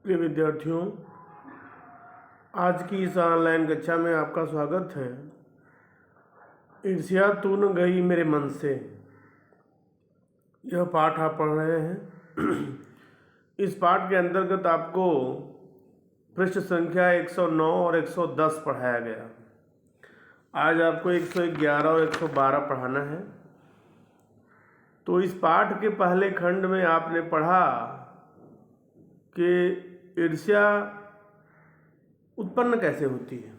प्रिय विद्यार्थियों, आज की इस ऑनलाइन कक्षा में आपका स्वागत है। ईर्ष्या तू न गई मेरे मन से, यह पाठ आप पढ़ रहे हैं। इस पाठ के अंतर्गत आपको पृष्ठ संख्या 109 और 110 पढ़ाया गया। आज आपको 111 और 112 पढ़ाना है। तो इस पाठ के पहले खंड में आपने पढ़ा कि ईर्ष्या उत्पन्न कैसे होती है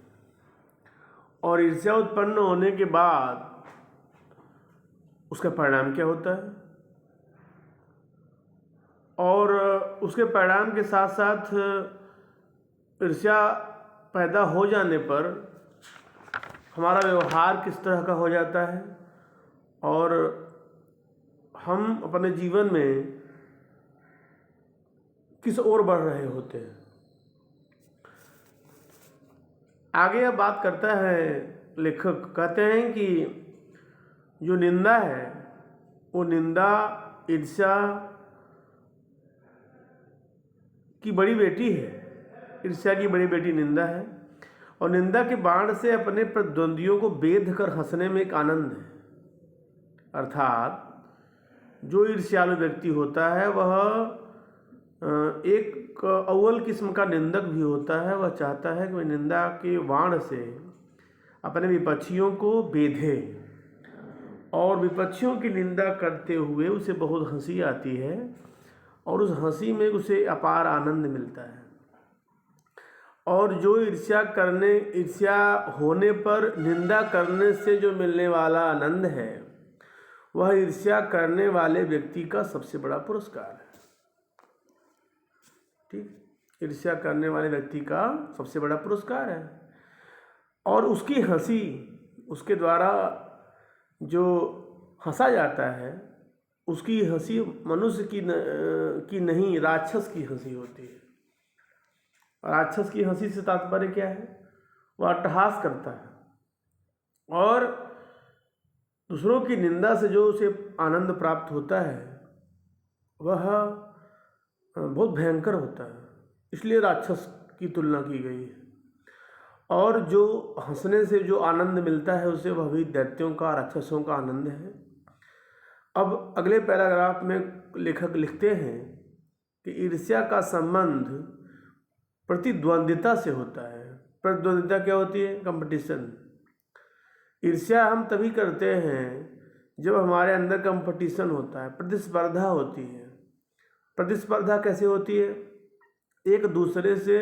और ईर्ष्या उत्पन्न होने के बाद उसका परिणाम क्या होता है, और उसके परिणाम के साथ साथ ईर्ष्या पैदा हो जाने पर हमारा व्यवहार किस तरह का हो जाता है और हम अपने जीवन में किस ओर बढ़ रहे होते हैं। आगे अब बात करता है लेखक, कहते हैं कि जो निंदा है वो निंदा ईर्ष्या की बड़ी बेटी है। ईर्ष्या की बड़ी बेटी निंदा है और निंदा के बाण से अपने प्रतिद्वंदियों को बेध कर हंसने में एक आनंद है। अर्थात जो ईर्ष्यालु व्यक्ति होता है वह एक अव्वल किस्म का निंदक भी होता है। वह चाहता है कि वह निंदा के बाण से अपने विपक्षियों को बेधे और विपक्षियों की निंदा करते हुए उसे बहुत हंसी आती है और उस हंसी में उसे अपार आनंद मिलता है। और जो ईर्ष्या होने पर निंदा करने से जो मिलने वाला आनंद है वह ईर्ष्या करने वाले व्यक्ति का सबसे बड़ा पुरस्कार है। ठीक, ईर्ष्या करने वाले व्यक्ति का सबसे बड़ा पुरस्कार है और उसकी हंसी, उसके द्वारा जो हंसा जाता है उसकी हंसी मनुष्य की नहीं, राक्षस की हंसी होती है। राक्षस की हंसी से तात्पर्य क्या है? वह अट्टहास करता है और दूसरों की निंदा से जो उसे आनंद प्राप्त होता है वह बहुत भयंकर होता है, इसलिए राक्षस की तुलना की गई है। और जो हंसने से जो आनंद मिलता है उसे वह भी दैत्यों का, राक्षसों का आनंद है। अब अगले पैराग्राफ में लेखक लिखते हैं कि ईर्ष्या का संबंध प्रतिद्वंदिता से होता है। प्रतिद्वंदिता क्या होती है? कंपटीशन। ईर्ष्या हम तभी करते हैं जब हमारे अंदर कंपटीशन होता है, प्रतिस्पर्धा होती है। प्रतिस्पर्धा कैसे होती है? एक दूसरे से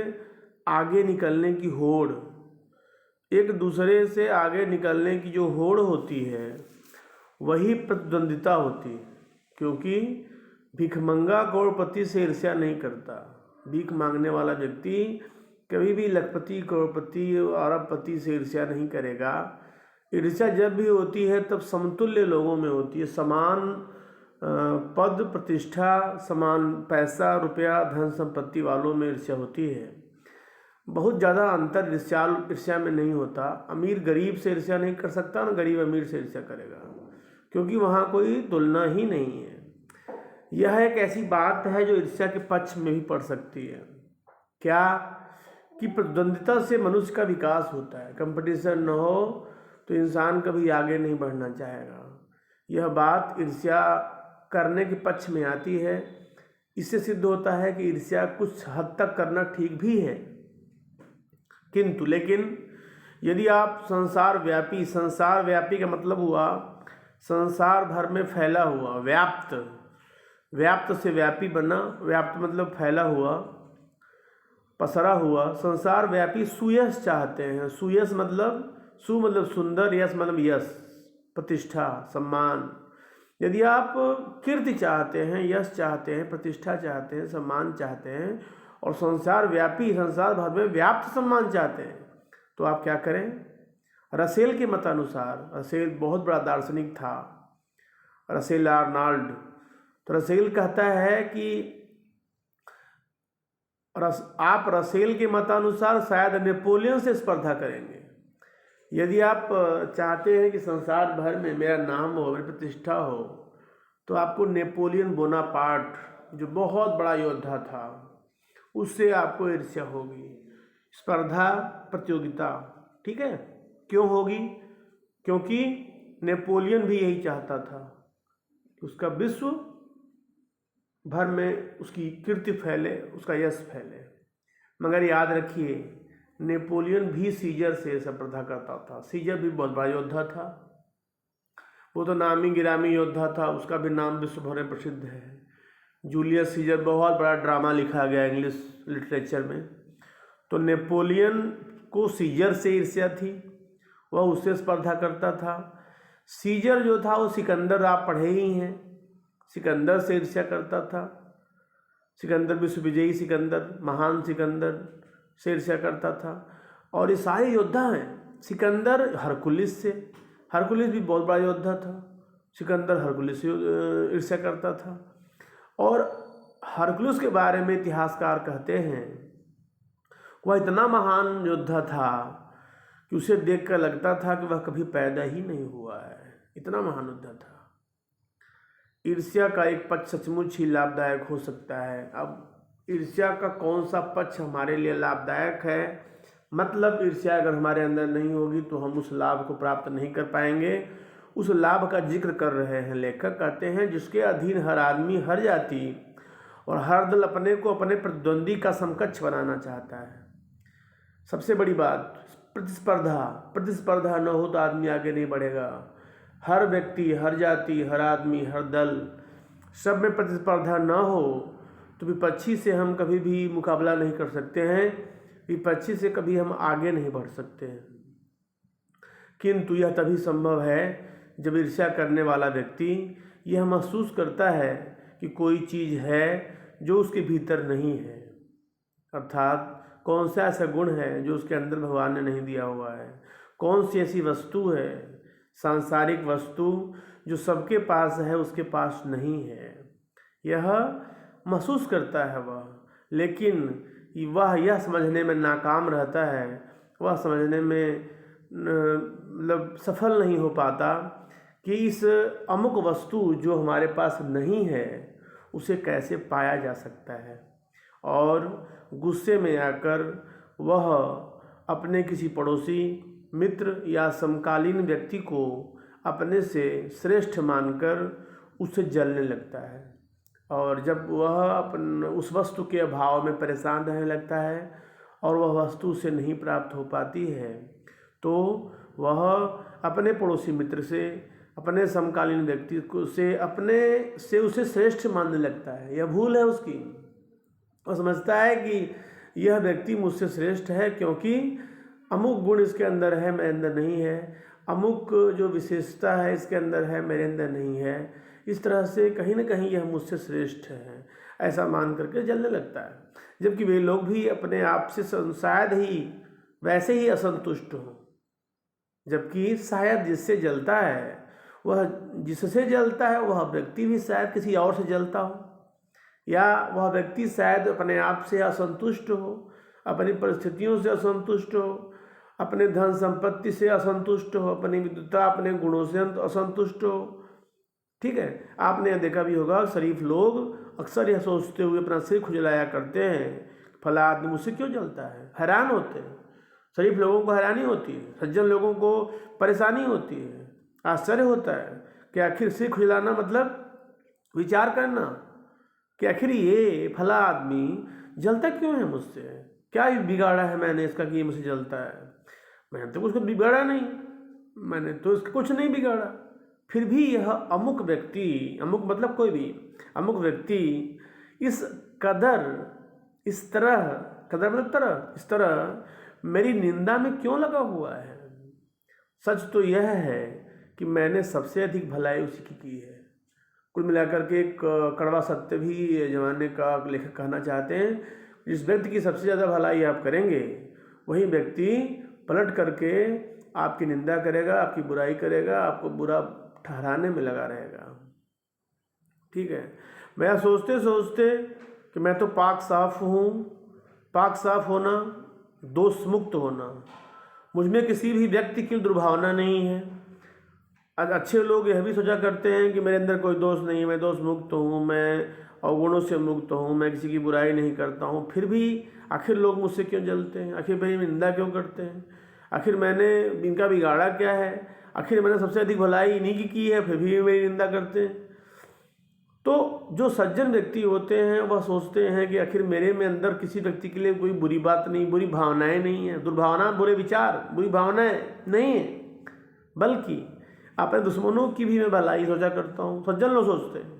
आगे निकलने की होड़, एक दूसरे से आगे निकलने की जो होड़ होती है वही प्रतिद्वंदिता होती है। क्योंकि भिखमंगा करोड़पति से ईर्ष्या नहीं करता। भीख मांगने वाला व्यक्ति कभी भी लखपति, करोड़पति और अरबपति से ईर्ष्या नहीं करेगा। ईर्ष्या जब भी होती है तब समतुल्य लोगों में होती है। समान पद प्रतिष्ठा, समान पैसा रुपया धन संपत्ति वालों में ईर्ष्या होती है। बहुत ज़्यादा अंतर ईर्ष्या में नहीं होता। अमीर गरीब से ईर्ष्या नहीं कर सकता, ना गरीब अमीर से ईर्ष्या करेगा, क्योंकि वहाँ कोई तुलना ही नहीं है। यह एक ऐसी बात है जो ईर्ष्या के पक्ष में भी पड़ सकती है। क्या कि प्रतिद्वंदिता से मनुष्य का विकास होता है। कंपटीशन न हो तो इंसान कभी आगे नहीं बढ़ना चाहेगा। यह बात ईर्ष्या करने के पक्ष में आती है। इससे सिद्ध होता है कि ईर्ष्या कुछ हद तक करना ठीक भी है, किंतु लेकिन यदि आप संसार व्यापी का मतलब हुआ संसार भर में फैला हुआ, व्याप्त से व्यापी बना, व्याप्त मतलब फैला हुआ, पसरा हुआ, संसार व्यापी सुयश चाहते हैं। सुयश मतलब सु मतलब सुंदर, यश मतलब यश, प्रतिष्ठा, सम्मान। यदि आप कीर्ति चाहते हैं, यश चाहते हैं, प्रतिष्ठा चाहते हैं, सम्मान चाहते हैं और संसार भर में व्याप्त सम्मान चाहते हैं तो आप क्या करें? रसेल के मतानुसार, रसेल बहुत बड़ा दार्शनिक था, रसेल आर्नल्ड। तो रसेल कहता है कि आप रसेल के मतानुसार शायद नेपोलियन से स्पर्धा करेंगे। यदि आप चाहते हैं कि संसार भर में मेरा नाम हो, मेरी प्रतिष्ठा हो, तो आपको नेपोलियन बोनापार्ट, जो बहुत बड़ा योद्धा था, उससे आपको ईर्ष्या होगी। स्पर्धा, प्रतियोगिता, ठीक है, क्यों होगी? क्योंकि नेपोलियन भी यही चाहता था कि उसका विश्व भर में उसकी कीर्ति फैले, उसका यश फैले। मगर याद रखिए, नेपोलियन भी सीजर से स्पर्धा करता था। सीजर भी बहुत बड़ा योद्धा था, वो तो नामी गिरामी योद्धा था, उसका भी नाम विश्व भर में प्रसिद्ध है। जूलियस सीजर, बहुत बड़ा ड्रामा लिखा गया इंग्लिश लिटरेचर में। तो नेपोलियन को सीजर से ईर्ष्या थी, वह उससे स्पर्धा करता था। सीजर जो था वो सिकंदर, आप पढ़े ही हैं, सिकंदर से ईर्ष्या करता था। सिकंदर विश्वविजयी सिकंदर, महान सिकंदर से ईर्ष्या करता था। और ये सारे योद्धा हैं। सिकंदर हरकुलिस से, हरकुलिस भी बहुत बड़ा योद्धा था, सिकंदर हरकुलिस से ईर्ष्या करता था। और हरकुलिस के बारे में इतिहासकार कहते हैं वह इतना महान योद्धा था कि उसे देखकर लगता था कि वह कभी पैदा ही नहीं हुआ है, इतना महान योद्धा था। ईर्ष्या का एक पक्ष सचमुच ही लाभदायक हो सकता है। अब ईर्ष्या का कौन सा पक्ष हमारे लिए लाभदायक है? मतलब ईर्ष्या अगर हमारे अंदर नहीं होगी तो हम उस लाभ को प्राप्त नहीं कर पाएंगे। उस लाभ का जिक्र कर रहे हैं लेखक, कहते हैं जिसके अधीन हर आदमी, हर जाति और हर दल अपने को अपने प्रतिद्वंदी का समकक्ष बनाना चाहता है। सबसे बड़ी बात प्रतिस्पर्धा, प्रतिस्पर्धा न हो तो आदमी आगे नहीं बढ़ेगा। हर व्यक्ति, हर जाति, हर आदमी, हर दल, सब में प्रतिस्पर्धा न हो तो विपक्षी से हम कभी भी मुकाबला नहीं कर सकते हैं, विपक्षी से कभी हम आगे नहीं बढ़ सकते हैं। किंतु यह तभी संभव है जब ईर्ष्या करने वाला व्यक्ति यह महसूस करता है कि कोई चीज़ है जो उसके भीतर नहीं है, अर्थात कौन सा ऐसा गुण है जो उसके अंदर भगवान ने नहीं दिया हुआ है, कौन सी ऐसी वस्तु है, सांसारिक वस्तु जो सबके पास है उसके पास नहीं है, यह महसूस करता है वह। लेकिन वह यह समझने में नाकाम रहता है, वह समझने में मतलब सफल नहीं हो पाता कि इस अमुक वस्तु जो हमारे पास नहीं है उसे कैसे पाया जा सकता है। और गुस्से में आकर वह अपने किसी पड़ोसी, मित्र या समकालीन व्यक्ति को अपने से श्रेष्ठ मानकर उससे जलने लगता है। और जब वह उस वस्तु के अभाव में परेशान रहने लगता है और वह वस्तु उसे नहीं प्राप्त हो पाती है तो वह अपने पड़ोसी मित्र से, अपने समकालीन व्यक्ति को से अपने से उसे श्रेष्ठ मानने लगता है। यह भूल है उसकी। वह समझता है कि यह व्यक्ति मुझसे श्रेष्ठ है क्योंकि अमुक गुण इसके अंदर है, मेरे अंदर नहीं है, अमुक जो विशेषता है इसके अंदर है, मेरे अंदर नहीं है। इस तरह से कहीं ना कहीं यह मुझसे श्रेष्ठ है, ऐसा मान करके जलने लगता है। जबकि वे लोग भी अपने आप से शायद ही वैसे ही असंतुष्ट हों, जबकि शायद जिससे जलता है वह, जिससे जलता है वह व्यक्ति भी शायद किसी और से जलता हो, या वह व्यक्ति शायद अपने आप से असंतुष्ट हो, अपनी परिस्थितियों से असंतुष्ट हो, अपने धन संपत्ति से असंतुष्ट हो, अपनी विद्वता, अपने गुणों से असंतुष्ट हो। ठीक है, आपने यह देखा भी होगा, शरीफ लोग अक्सर यह सोचते हुए अपना सिर खुजलाया करते हैं, फला आदमी मुझसे क्यों जलता है, हैरान होते हैं। शरीफ लोगों को हैरानी होती है, सज्जन लोगों को परेशानी होती है, आश्चर्य होता है कि आखिर सिर खुजलाना मतलब विचार करना कि आखिर ये फला आदमी जलता क्यों है मुझसे, क्या बिगाड़ा है मैंने इसका कि ये मुझसे जलता है। मैंने तो कुछ बिगाड़ा नहीं, मैंने तो इसका कुछ नहीं बिगाड़ा, फिर भी यह अमुक व्यक्ति, अमुक मतलब कोई भी अमुक व्यक्ति इस कदर, इस तरह, कदर मतलब तरह, इस तरह मेरी निंदा में क्यों लगा हुआ है। सच तो यह है कि मैंने सबसे अधिक भलाई उसी की है। कुल मिलाकर के एक कड़वा सत्य भी जमाने का लेखक कहना चाहते हैं, जिस व्यक्ति की सबसे ज़्यादा भलाई आप करेंगे वही व्यक्ति पलट करके आपकी निंदा करेगा, आपकी बुराई करेगा, आपको बुरा ठहराने में लगा रहेगा। ठीक है, मैं सोचते सोचते कि मैं तो पाक साफ हूँ, पाक साफ होना, दोष मुक्त होना, मुझमें किसी भी व्यक्ति की दुर्भावना नहीं है। अच्छे लोग यह भी सोचा करते हैं कि मेरे अंदर कोई दोष नहीं है, मैं दोष मुक्त हूँ, मैं अवगुणों से मुक्त हूँ, मैं किसी की बुराई नहीं करता हूँ, फिर भी आखिर लोग मुझसे क्यों जलते हैं? आखिर मेरी निंदा क्यों करते हैं? आखिर मैंने इनका बिगाड़ा क्या है? आखिर मैंने सबसे अधिक भलाई इन्हीं की है, फिर भी मेरी निंदा करते हैं। तो जो सज्जन व्यक्ति होते हैं वह सोचते हैं कि आखिर मेरे में अंदर किसी व्यक्ति के लिए कोई बुरी बात नहीं, बुरी भावनाएं नहीं है, दुर्भावना, बुरे विचार, बुरी भावनाएं नहीं है, बल्कि अपने दुश्मनों की भी मैं भलाई सोचा करता हूँ। सज्जन लोग सोचते हैं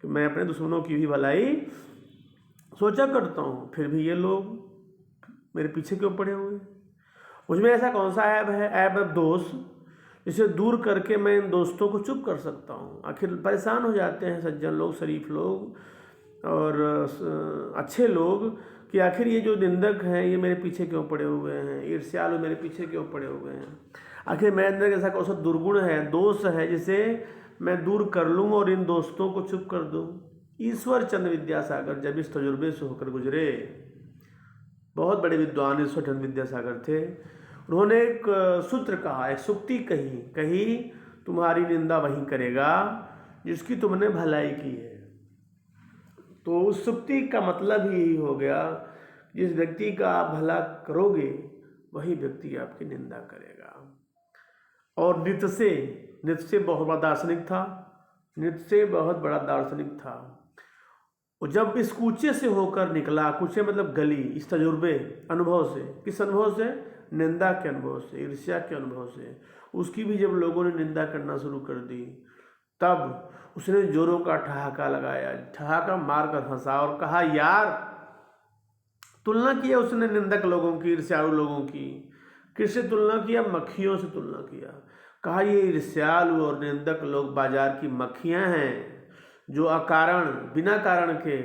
कि मैं अपने दुश्मनों की भी भलाई सोचा करता हूँ, फिर भी ये लोग मेरे पीछे क्यों पड़े हुए हैं? मुझमें ऐसा कौन सा ऐब है? ऐब दोष, जिसे दूर करके मैं इन दोस्तों को चुप कर सकता हूँ। आखिर परेशान हो जाते हैं सज्जन लोग, शरीफ लोग और अच्छे लोग कि आखिर ये जो निंदक हैं ये मेरे पीछे क्यों पड़े हुए हैं, ईर्ष्यालु मेरे पीछे क्यों पड़े हुए हैं? आखिर मेरे अंदर ऐसा कौन सा दुर्गुण है, दोष है, जिसे मैं दूर कर लूँ और इन दोस्तों को चुप कर दूँ। ईश्वर चंद्र विद्यासागर जब इस तजुर्बे से होकर गुजरे, बहुत बड़े विद्वान ईश्वर चंद्र विद्यासागर थे, उन्होंने एक सूत्र कहा, एक सुक्ति कही, तुम्हारी निंदा वही करेगा जिसकी तुमने भलाई की है। तो उस सुक्ति का मतलब ही यही हो गया, जिस व्यक्ति का आप भला करोगे वही व्यक्ति आपकी निंदा करेगा। और नित्य से बहुत बड़ा दार्शनिक था, नित्य से बहुत बड़ा दार्शनिक था। और जब इस कूचे से होकर निकला, कूचे मतलब गली, इस तजुर्बे अनुभव से, किस अनुभव से? निंदा के अनुभव से, ईर्ष्या के अनुभव से, उसकी भी जब लोगों ने निंदा करना शुरू कर दी, तब उसने जोरों का ठहाका लगाया, ठहाका मार कर हंसा और कहा, यार, तुलना किया उसने निंदक लोगों की, ईर्ष्यालु लोगों की। किससे तुलना किया? मक्खियों से तुलना किया। कहा ये ईर्ष्यालु और निंदक लोग बाजार की मक्खियां हैं, जो अकारण, बिना कारण के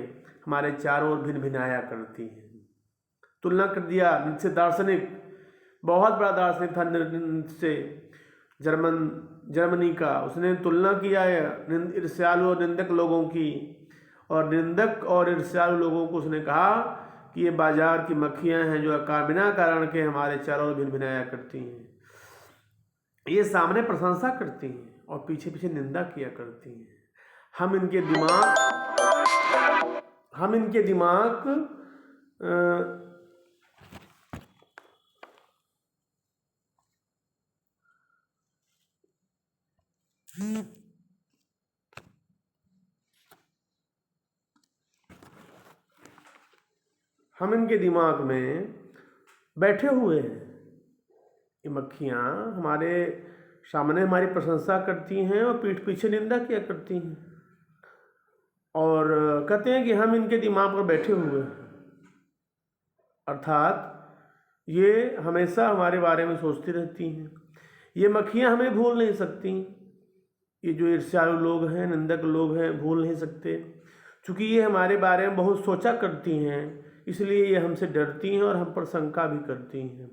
हमारे चारों ओर भिन भिनाया करती हैं। तुलना कर दिया। नित्य दार्शनिक, बहुत बड़ा दार्शनिक था नित्य से, जर्मनी का, उसने तुलना किया है ईर्ष्यालु और निंदक लोगों की, और निंदक और ईर्ष्यालु लोगों को उसने कहा कि ये बाजार की मक्खियां हैं, जो बिना कारण के हमारे चारों ओर भिन भिनाया करती हैं। ये सामने प्रशंसा करती हैं और पीछे पीछे निंदा किया करती हैं। हम इनके दिमाग हम इनके दिमाग में बैठे हुए हैं। ये मक्खियाँ हमारे सामने हमारी प्रशंसा करती हैं और पीठ पीछे निंदा किया करती हैं, और कहते हैं कि हम इनके दिमाग पर बैठे हुए हैं। अर्थात ये हमेशा हमारे बारे में सोचती रहती हैं। ये मक्खियाँ हमें भूल नहीं सकती। ये जो ईर्ष्यालु लोग हैं, निंदक लोग हैं, भूल नहीं सकते, क्योंकि ये हमारे बारे में बहुत सोचा करती हैं, इसलिए ये हमसे डरती हैं और हम पर शंका भी करती हैं।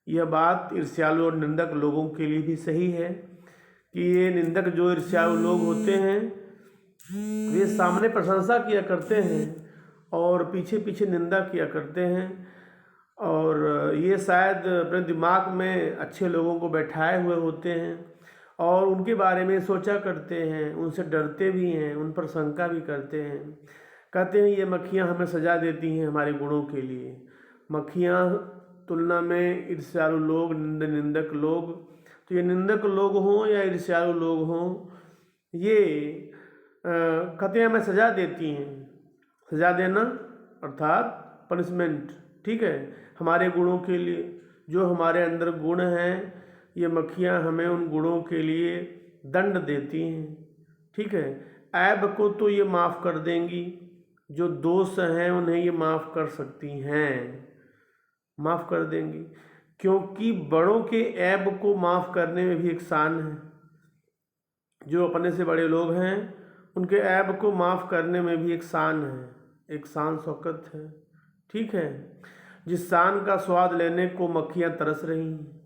यह बात ईर्ष्यालु और निंदक लोगों के लिए भी सही है कि ये निंदक जो ईर्ष्यालु लोग होते हैं, वे सामने प्रशंसा किया करते हैं और पीछे पीछे निंदा किया करते हैं, और ये शायद अपने दिमाग में अच्छे लोगों को बैठाए हुए होते हैं और उनके बारे में सोचा करते हैं, उनसे डरते भी हैं, उन पर शंका भी करते हैं। कहते हैं ये मक्खियाँ हमें सजा देती हैं हमारे गुणों के लिए। मक्खियाँ तुलना में ईर्ष्यालु लोग, निंदक लोग, तो ये निंदक लोग हों या ईर्ष्यालु लोग हों, ये कहते हैं हमें सजा देती हैं। सजा देना अर्थात पनिशमेंट, ठीक है, हमारे गुणों के लिए। जो हमारे अंदर गुण हैं, ये मक्खियाँ हमें उन गुणों के लिए दंड देती हैं, ठीक है। ऐब को तो ये माफ़ कर देंगी, जो दोष हैं उन्हें ये माफ़ कर सकती हैं, माफ़ कर देंगी, क्योंकि बड़ों के ऐब को माफ़ करने में भी एक शान है। जो अपने से बड़े लोग हैं उनके ऐब को माफ़ करने में भी एक शान है, एक शान शौकत है, ठीक है। जिस शान का स्वाद लेने को मक्खियाँ तरस रही हैं।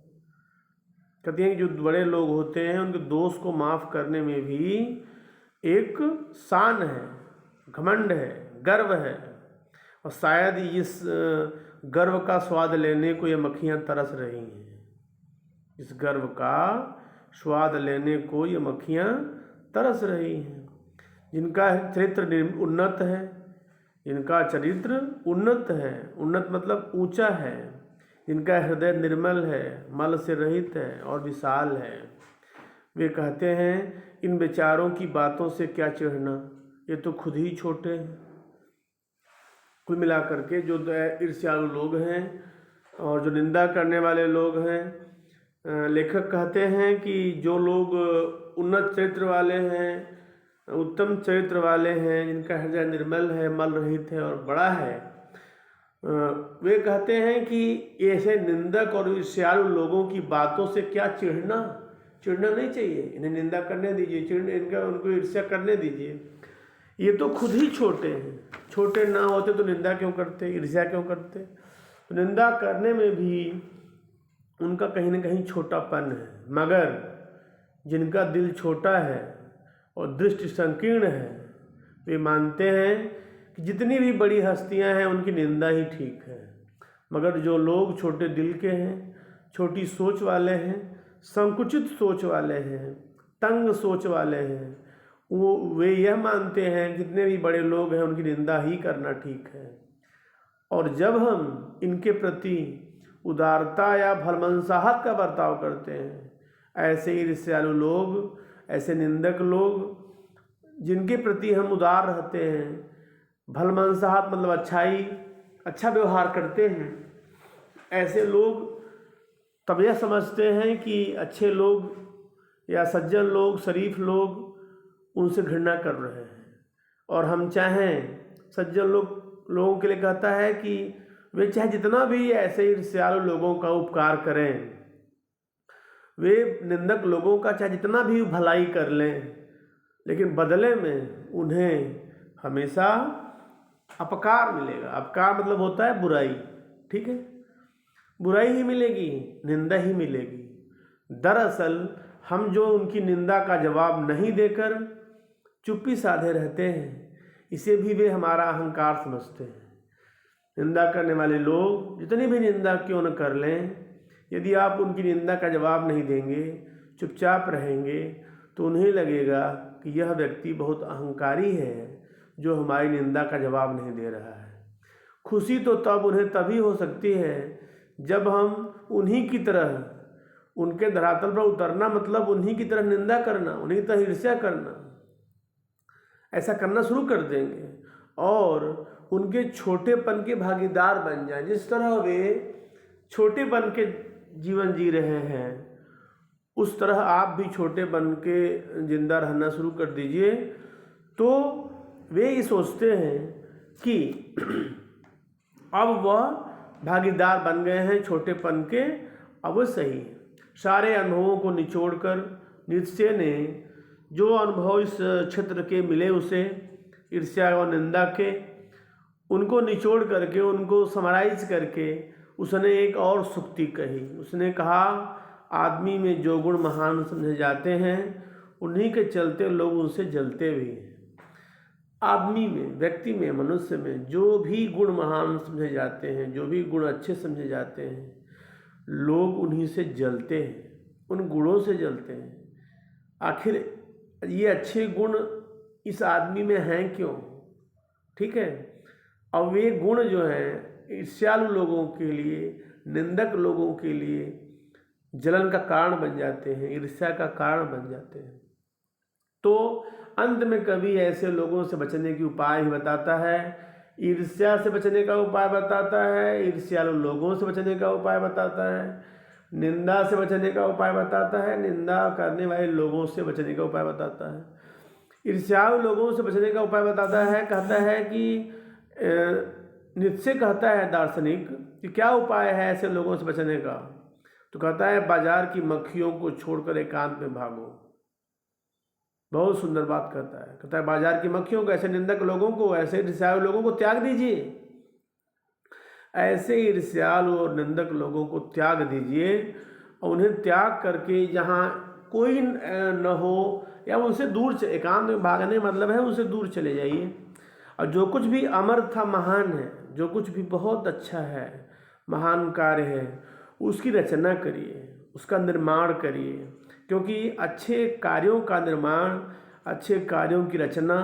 कहती हैं कि जो बड़े लोग होते हैं उनके दोष को माफ़ करने में भी एक शान है, घमंड है, गर्व है, और शायद इस गर्व का स्वाद लेने को ये मक्खियाँ तरस रही हैं। इस गर्व का स्वाद लेने को ये मक्खियाँ तरस रही हैं। जिनका चरित्र उन्नत है, जिनका चरित्र उन्नत है, उन्नत मतलब ऊंचा है, जिनका हृदय निर्मल है, मल से रहित है और विशाल है, वे कहते हैं इन विचारों की बातों से क्या चिढ़ना, ये तो खुद ही छोटे हैं। कुल मिलाकर के जो ईर्ष्यालु लोग हैं और जो निंदा करने वाले लोग हैं, लेखक कहते हैं कि जो लोग उन्नत चरित्र वाले हैं, उत्तम चरित्र वाले हैं, जिनका हृदय निर्मल है, मल रहित है और बड़ा है, वे कहते हैं कि ऐसे निंदक और ईर्ष्यालु लोगों की बातों से क्या चिढ़ना नहीं चाहिए, इन्हें निंदा करने दीजिए, उनको ईर्ष्या करने दीजिए, ये तो खुद ही छोटे हैं। छोटे ना होते तो निंदा क्यों करते, ईर्ष्या क्यों करते। तो निंदा करने में भी उनका कहीं ना कहीं छोटापन है, मगर जिनका दिल छोटा है और दृष्टि संकीर्ण है, वे मानते हैं कि जितनी भी बड़ी हस्तियां हैं उनकी निंदा ही ठीक है। मगर जो लोग छोटे दिल के हैं, छोटी सोच वाले हैं, संकुचित सोच वाले हैं, तंग सोच वाले हैं, वे यह मानते हैं जितने भी बड़े लोग हैं उनकी निंदा ही करना ठीक है। और जब हम इनके प्रति उदारता या भलमनसाहत का बर्ताव करते हैं, ऐसे ईर्ष्यालु लोग, ऐसे निंदक लोग जिनके प्रति हम उदार रहते हैं, भलमनसाहत मतलब अच्छा व्यवहार करते हैं, ऐसे लोग तब यह समझते हैं कि अच्छे लोग या सज्जन लोग, शरीफ लोग उनसे घृणा कर रहे हैं। और हम चाहें, सज्जन लोगों के लिए कहता है कि वे चाहे जितना भी ऐसे ईर्ष्यालु लोगों का उपकार करें, वे निंदक लोगों का चाहे जितना भी भलाई कर लें, लेकिन बदले में उन्हें हमेशा अपकार मिलेगा। अपकार मतलब होता है बुराई, ठीक है, बुराई ही मिलेगी, निंदा ही मिलेगी। दरअसल हम जो उनकी निंदा का जवाब नहीं देकर चुप्पी साधे रहते हैं, इसे भी वे हमारा अहंकार समझते हैं। निंदा करने वाले लोग जितनी भी निंदा क्यों न कर लें, यदि आप उनकी निंदा का जवाब नहीं देंगे, चुपचाप रहेंगे, तो उन्हें लगेगा कि यह व्यक्ति बहुत अहंकारी है जो हमारी निंदा का जवाब नहीं दे रहा है। खुशी तो तब उन्हें तभी हो सकती है जब हम उन्हीं की तरह, उनके धरातल पर उतरना मतलब उन्हीं की तरह निंदा करना, उन्हीं की तरह ईर्ष्या करना, ऐसा करना शुरू कर देंगे और उनके छोटेपन के भागीदार बन जाएं। जिस तरह वे छोटेपन के जीवन जी रहे हैं, उस तरह आप भी छोटे बन के जिंदा रहना शुरू कर दीजिए। तो वे ये सोचते हैं कि अब वह भागीदार बन गए हैं छोटेपन के, अब सही। सारे अनुभवों को निचोड़कर नीत्शे ने जो अनुभव इस क्षेत्र के मिले उसे, ईर्ष्या और निंदा के, उनको निचोड़ करके, उनको समराइज करके उसने एक और सूक्ति कही। उसने कहा, आदमी में जो गुण महान समझे जाते हैं उन्हीं के चलते लोग उनसे जलते भी हैं। आदमी में, व्यक्ति में, मनुष्य में जो भी गुण महान समझे जाते हैं, जो भी गुण अच्छे समझे जाते हैं, लोग उन्हीं से जलते हैं, उन गुणों से जलते हैं। आखिर ये अच्छे गुण इस आदमी में हैं क्यों, ठीक है। अब वे गुण जो हैं ईर्ष्यालु लोगों के लिए, निंदक लोगों के लिए जलन का कारण बन जाते हैं, ईर्ष्या का कारण बन जाते हैं। तो अंत में कवि ऐसे लोगों से बचने की उपाय ही बताता है, ईर्ष्या से बचने का उपाय बताता है, ईर्ष्यालु लोगों से बचने का उपाय बताता है, निंदा से बचने का उपाय बताता है, निंदा करने वाले लोगों से बचने का उपाय बताता है। ईर्ष्यालु लोगों से बचने का उपाय बताता है, कहता है कि नीत्शे कहता है दार्शनिक कि क्या उपाय है ऐसे लोगों से बचने का, तो कहता है बाजार की मक्खियों को छोड़कर एकांत में भागो। बहुत सुंदर बात कहता है, कहता है बाजार की मक्खियों को, ऐसे निंदक लोगों को, ऐसे ईर्ष्यालु लोगों को त्याग दीजिए, ऐसे ईर्ष्यालु और निंदक लोगों को त्याग दीजिए और उन्हें त्याग करके जहाँ कोई न हो या उनसे दूर, एकांत में भागने मतलब है उनसे दूर चले जाइए। और जो कुछ भी अमर था, महान है, जो कुछ भी बहुत अच्छा है, महान कार्य है, उसकी रचना करिए, उसका निर्माण करिए, क्योंकि अच्छे कार्यों का निर्माण, अच्छे कार्यों की रचना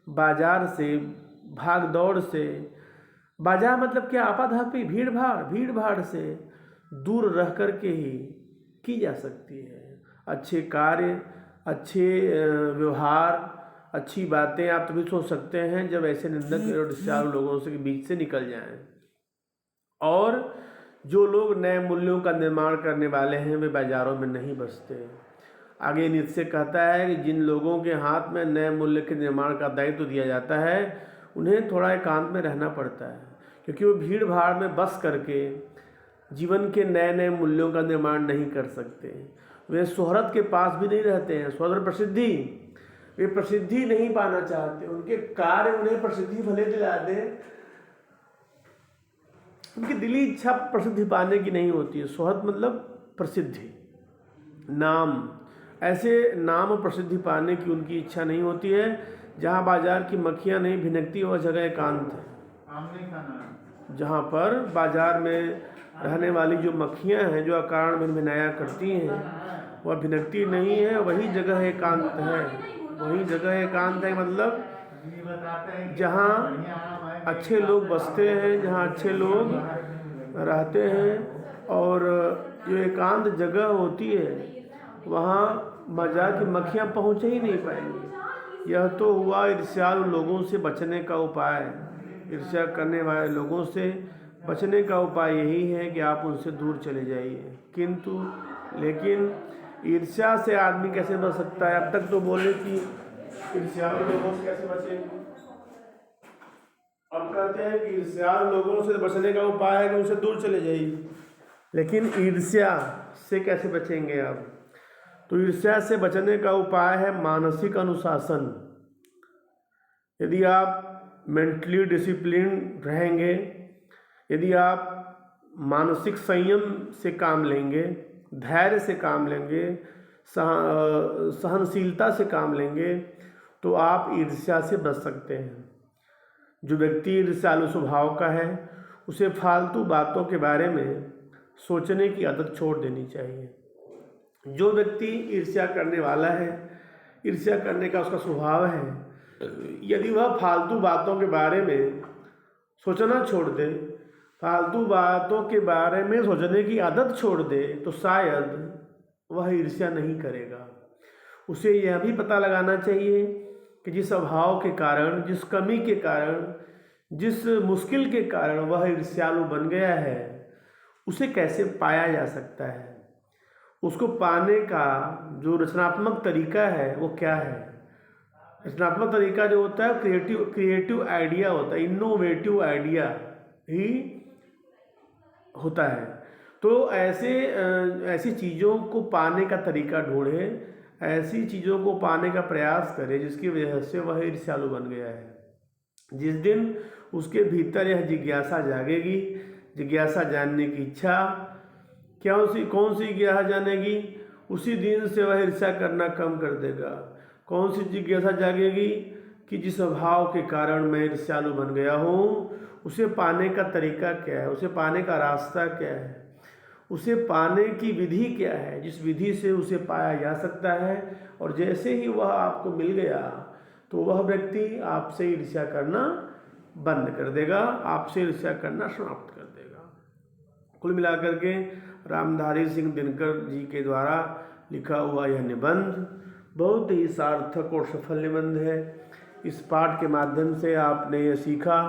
बाजार से, भाग दौड़ से, बाजार मतलब क्या, आपाधापी, भीड़ भाड़ से दूर रह कर के ही की जा सकती है। अच्छे कार्य, अच्छे व्यवहार, अच्छी बातें आप तभी सोच सकते हैं जब ऐसे निंदक और ईर्ष्यालु लोगों से बीच से निकल जाएं। और जो लोग नए मूल्यों का निर्माण करने वाले हैं वे बाजारों में नहीं बसते। आगे नीचे कहता है कि जिन लोगों के हाथ में नए मूल्य के निर्माण का दायित्व दिया जाता है उन्हें थोड़ा एकांत में रहना पड़ता है, क्योंकि वो भीड़ भाड़ में बस करके जीवन के नए नए मूल्यों का निर्माण नहीं कर सकते। वे शोहरत के पास भी नहीं रहते हैं, शोहरत प्रसिद्धि, वे प्रसिद्धि नहीं पाना चाहते। उनके कार्य उन्हें प्रसिद्धि भले दिला दे, उनकी दिली इच्छा प्रसिद्धि पाने की नहीं होती है। शोहरत मतलब प्रसिद्धि, नाम, ऐसे नाम और प्रसिद्धि पाने की उनकी इच्छा नहीं होती है। जहाँ बाजार की मक्खियाँ नहीं भिनकती वह जगह एकांत है। जहाँ पर बाजार में रहने वाली जो मक्खियाँ हैं जो अकारण भिनभिनाया करती हैं वह भिनकती नहीं है, वही जगह एकांत है। वही जगह एकांत है मतलब जहाँ अच्छे लोग बसते हैं, जहाँ अच्छे लोग रहते हैं, और जो एकांत जगह होती है वहाँ बाजार की मक्खियाँ पहुँच ही नहीं पाएंगी। यह तो हुआ ईर्ष्यालु लोगों से बचने का उपाय। ईर्ष्या करने वाले लोगों से बचने का उपाय यही है कि आप उनसे दूर चले जाइए। किंतु लेकिन ईर्ष्या से आदमी कैसे बच सकता है? अब तक तो बोले कि ईर्ष्यालु लोगों से कैसे बचेंगे, अब कहते हैं कि ईर्ष्यालु लोगों से बचने का उपाय है कि उनसे दूर चले जाइए। लेकिन ईर्ष्या से कैसे बचेंगे आप? तो ईर्ष्या से बचने का उपाय है मानसिक अनुशासन। यदि आप मेंटली डिसिप्लिन रहेंगे, यदि आप मानसिक संयम से काम लेंगे, धैर्य से काम लेंगे, सहनशीलता से काम लेंगे, तो आप ईर्ष्या से बच सकते हैं। जो व्यक्ति ईर्ष्यालु स्वभाव का है उसे फालतू बातों के बारे में सोचने की आदत छोड़ देनी चाहिए। जो व्यक्ति ईर्ष्या करने वाला है, ईर्ष्या करने का उसका स्वभाव है, यदि वह फालतू बातों के बारे में सोचना छोड़ दे, फालतू बातों के बारे में सोचने की आदत छोड़ दे, तो शायद वह ईर्ष्या नहीं करेगा। उसे यह भी पता लगाना चाहिए कि जिस अभाव के कारण, जिस कमी के कारण, जिस मुश्किल के कारण वह ईर्ष्यालु बन गया है उसे कैसे पाया जा सकता है। उसको पाने का जो रचनात्मक तरीका है वो क्या है? रचनात्मक तरीका जो होता है क्रिएटिव आइडिया होता है, इनोवेटिव आइडिया ही होता है। तो ऐसी चीज़ों को पाने का तरीका ढूंढे, ऐसी चीज़ों को पाने का प्रयास करे जिसकी वजह से वह ईर्ष्यालु बन गया है। जिस दिन उसके भीतर यह जिज्ञासा जागेगी, जिज्ञासा जानने की इच्छा, कौन सी जिज्ञासा जानेगी, उसी दिन से वह ईर्ष्या करना कम कर देगा। कौन सी जिज्ञासा जागेगी कि जिस अभाव के कारण मैं ईर्ष्यालु बन गया हूँ उसे पाने का तरीका क्या है, उसे पाने का रास्ता क्या है, उसे पाने की विधि क्या है, जिस विधि से उसे पाया जा सकता है। और जैसे ही वह आपको मिल गया तो वह व्यक्ति आपसे ईर्ष्या करना बंद कर देगा, आपसे ईर्ष्या करना समाप्त कर देगा। कुल मिलाकर के रामधारी सिंह दिनकर जी के द्वारा लिखा हुआ यह निबंध बहुत ही सार्थक और सफल निबंध है। इस पाठ के माध्यम से आपने यह सीखा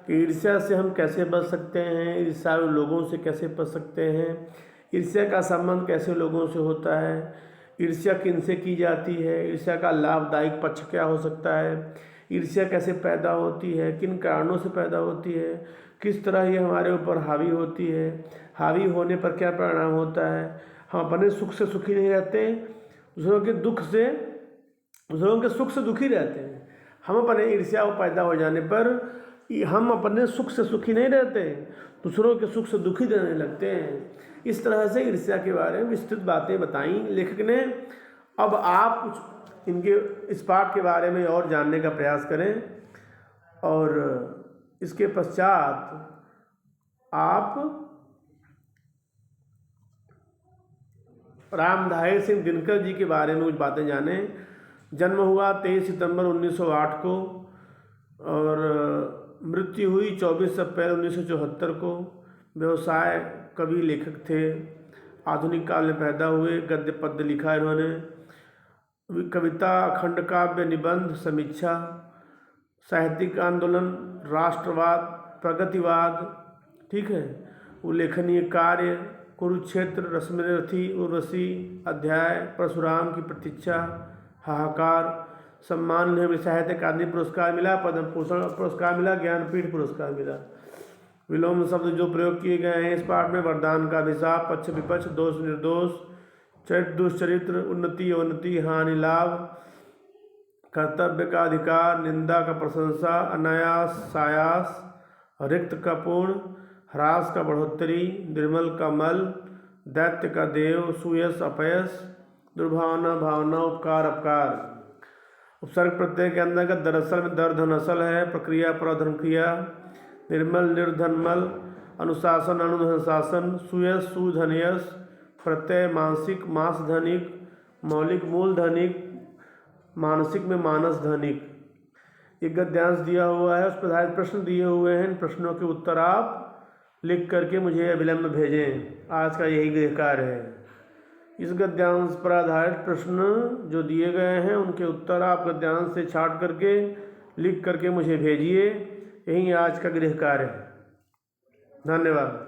कि ईर्ष्या से हम कैसे बच सकते हैं, ईर्ष्यालु लोगों से कैसे बच सकते हैं, ईर्ष्या का संबंध कैसे लोगों से होता है, ईर्ष्या किनसे की जाती है, ईर्ष्या का लाभदायक पक्ष क्या हो सकता है, ईर्ष्या कैसे पैदा होती है, किन कारणों से पैदा होती है, किस तरह ये हमारे ऊपर हावी होती है, हावी होने पर क्या परिणाम होता है। हम अपने सुख से सुखी नहीं रहते, दूसरों के सुख से दुखी रहते हैं। हम अपने ईर्ष्या पैदा हो जाने पर हम अपने सुख से सुखी नहीं रहते, दूसरों के सुख से दुखी रहने लगते हैं। इस तरह से ईर्ष्या के बारे में विस्तृत बातें बताई लेखक ने। अब आप कुछ इनके इस पाठ के बारे में और जानने का प्रयास करें और इसके पश्चात आप रामधारी सिंह दिनकर जी के बारे में कुछ बातें जानें। जन्म हुआ 23 सितंबर 1908 को और मृत्यु हुई 24 अप्रैल 1974 को। व्यवसाय कवि लेखक थे, आधुनिक काल में पैदा हुए, गद्य पद्य लिखा इन्होंने, कविता, अखंड काव्य, निबंध, समीक्षा, साहित्यिक आंदोलन, राष्ट्रवाद, प्रगतिवाद, ठीक है, उल्लेखनीय कार्य, कुरुक्षेत्र, रश्मिरथी, उर्वशी, अध्याय, परशुराम की प्रतीक्षा, हाहाकार, सम्मान, उन्हें साहित्य अकादमी पुरस्कार मिला, पद्म भूषण पुरस्कार मिला, ज्ञानपीठ पुरस्कार मिला। विलोम शब्द जो प्रयोग किए गए हैं इस पाठ में: वरदान का अभिशाप, पक्ष विपक्ष, दोष निर्दोष, चरित्र दुष्चरित्र, उन्नति अवनति, हानि लाभ, कर्तव्य का अधिकार, निंदा का प्रशंसा, अनायास सायास, रिक्त का पूर्ण, ह्रास का बढ़ोत्तरी, निर्मल का मल, दैत्य का देव, सुयश अपयश, दुर्भावना भावना, उपकार अपकार। उपसर्ग प्रत्यय के अंतर्गत दरअसल में दर धन असल है, प्रक्रिया प्रधन क्रिया, निर्मल निर्धनमल, अनुशासन अनुधनुशासन, सुयश सुधनयश, प्रत्यय मानसिक मास धनिक, मौलिक मूल धनिक, मानसिक में मानस धनिक। एक गद्यांश दिया हुआ है, उस पर आधारित प्रश्न दिए हुए हैं। इन प्रश्नों के उत्तर आप लिख करके मुझे अविलंब भेजें। आज का यही गृह कार्य है। इस गद्यांश पर आधारित प्रश्न जो दिए गए हैं उनके उत्तर आप गद्यांश से छांट करके लिख करके मुझे भेजिए। यही आज का गृह कार्य है। धन्यवाद।